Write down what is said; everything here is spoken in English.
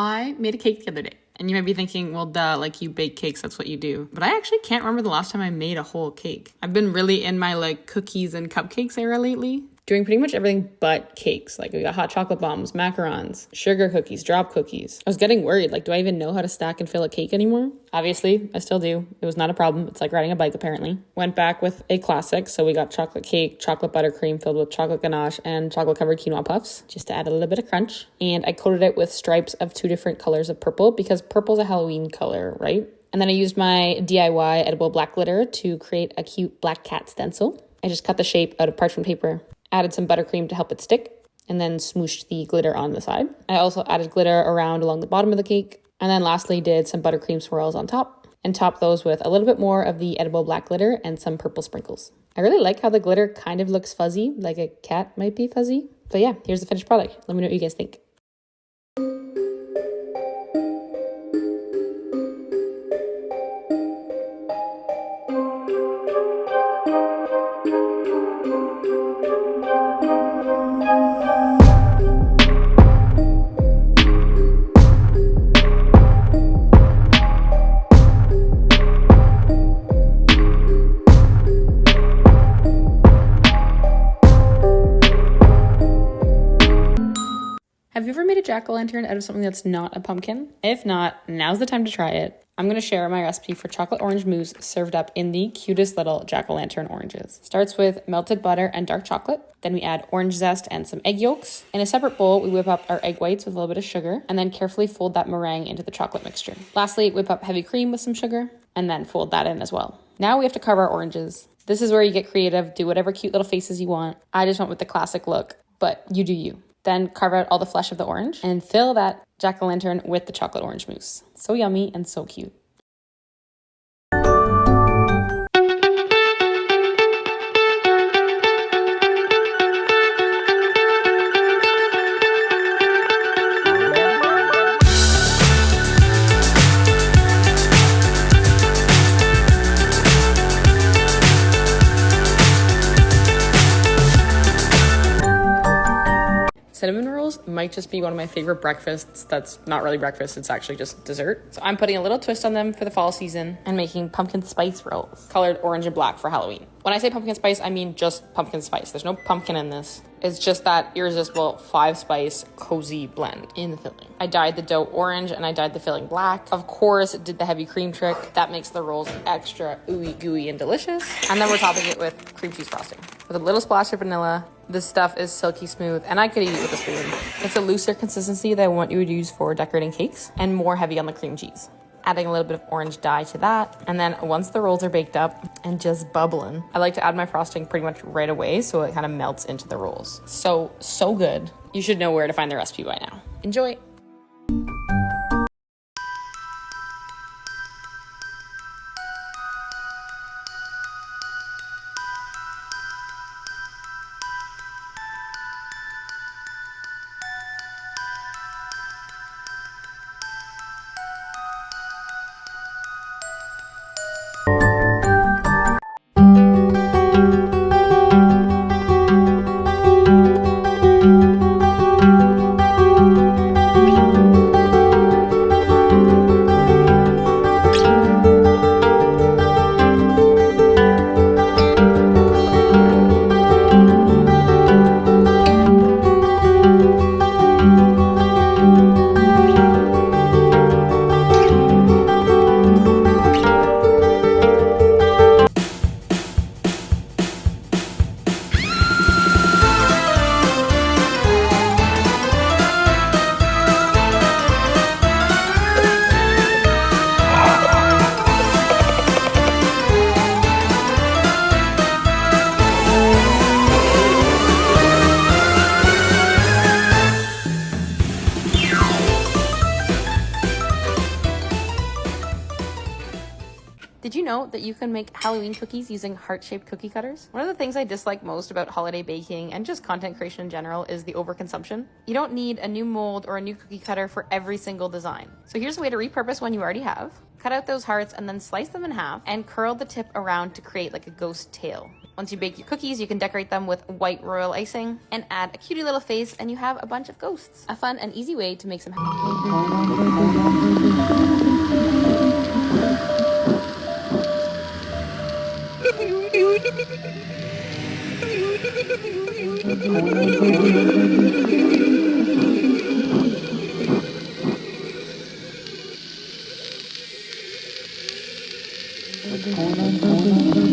I made a cake the other day, and you might be thinking, well, duh, like you bake cakes, that's what you do. But I actually can't remember the last time I made a whole cake. I've been really in my like cookies and cupcakes era lately, doing pretty much everything but cakes. Like we got hot chocolate bombs, macarons, sugar cookies, drop cookies. I was getting worried, like, do I even know how to stack and fill a cake anymore? Obviously, I still do. It was not a problem. It's like riding a bike, apparently. Went back with a classic. So we got chocolate cake, chocolate buttercream filled with chocolate ganache and chocolate covered quinoa puffs, just to add a little bit of crunch. And I coated it with stripes of 2 different colors of purple because purple's a Halloween color, right? And then I used my DIY edible black glitter to create a cute black cat stencil. I just cut the shape out of parchment paper, added some buttercream to help it stick, and then smooshed the glitter on the side. I also added glitter around along the bottom of the cake, and then lastly did some buttercream swirls on top, and topped those with a little bit more of the edible black glitter and some purple sprinkles. I really like how the glitter kind of looks fuzzy, like a cat might be fuzzy. But yeah, here's the finished product. Let me know what you guys think. Have you ever made a jack-o'-lantern out of something that's not a pumpkin? If not, now's the time to try it. I'm going to share my recipe for chocolate orange mousse served up in the cutest little jack-o'-lantern oranges. Starts with melted butter and dark chocolate. Then we add orange zest and some egg yolks. In a separate bowl, we whip up our egg whites with a little bit of sugar and then carefully fold that meringue into the chocolate mixture. Lastly, whip up heavy cream with some sugar and then fold that in as well. Now we have to carve our oranges. This is where you get creative, do whatever cute little faces you want. I just went with the classic look, but you do you. Then carve out all the flesh of the orange and fill that jack-o'-lantern with the chocolate orange mousse. So yummy and so cute. Cinnamon rolls might just be one of my favorite breakfasts that's not really breakfast, it's actually just dessert. So I'm putting a little twist on them for the fall season and making pumpkin spice rolls, colored orange and black for Halloween. When I say pumpkin spice, I mean just pumpkin spice. There's no pumpkin in this. It's just that irresistible 5-spice cozy blend in the filling. I dyed the dough orange and I dyed the filling black. Of course, did the heavy cream trick. That makes the rolls extra ooey gooey and delicious. And then we're topping it with cream cheese frosting with a little splash of vanilla. This stuff is silky smooth and I could eat it with a spoon. It's a looser consistency that I want you to use for decorating cakes and more heavy on the cream cheese. Adding a little bit of orange dye to that. And then once the rolls are baked up and just bubbling, I like to add my frosting pretty much right away so it kind of melts into the rolls. So good. You should know where to find the recipe by now. Enjoy. Did you know that you can make Halloween cookies using heart-shaped cookie cutters? One of the things I dislike most about holiday baking and just content creation in general is the overconsumption. You don't need a new mold or a new cookie cutter for every single design. So here's a way to repurpose one you already have. Cut out those hearts and then slice them in half and curl the tip around to create like a ghost tail. Once you bake your cookies, you can decorate them with white royal icing and add a cutie little face and you have a bunch of ghosts. A fun and easy way to make some What's going on?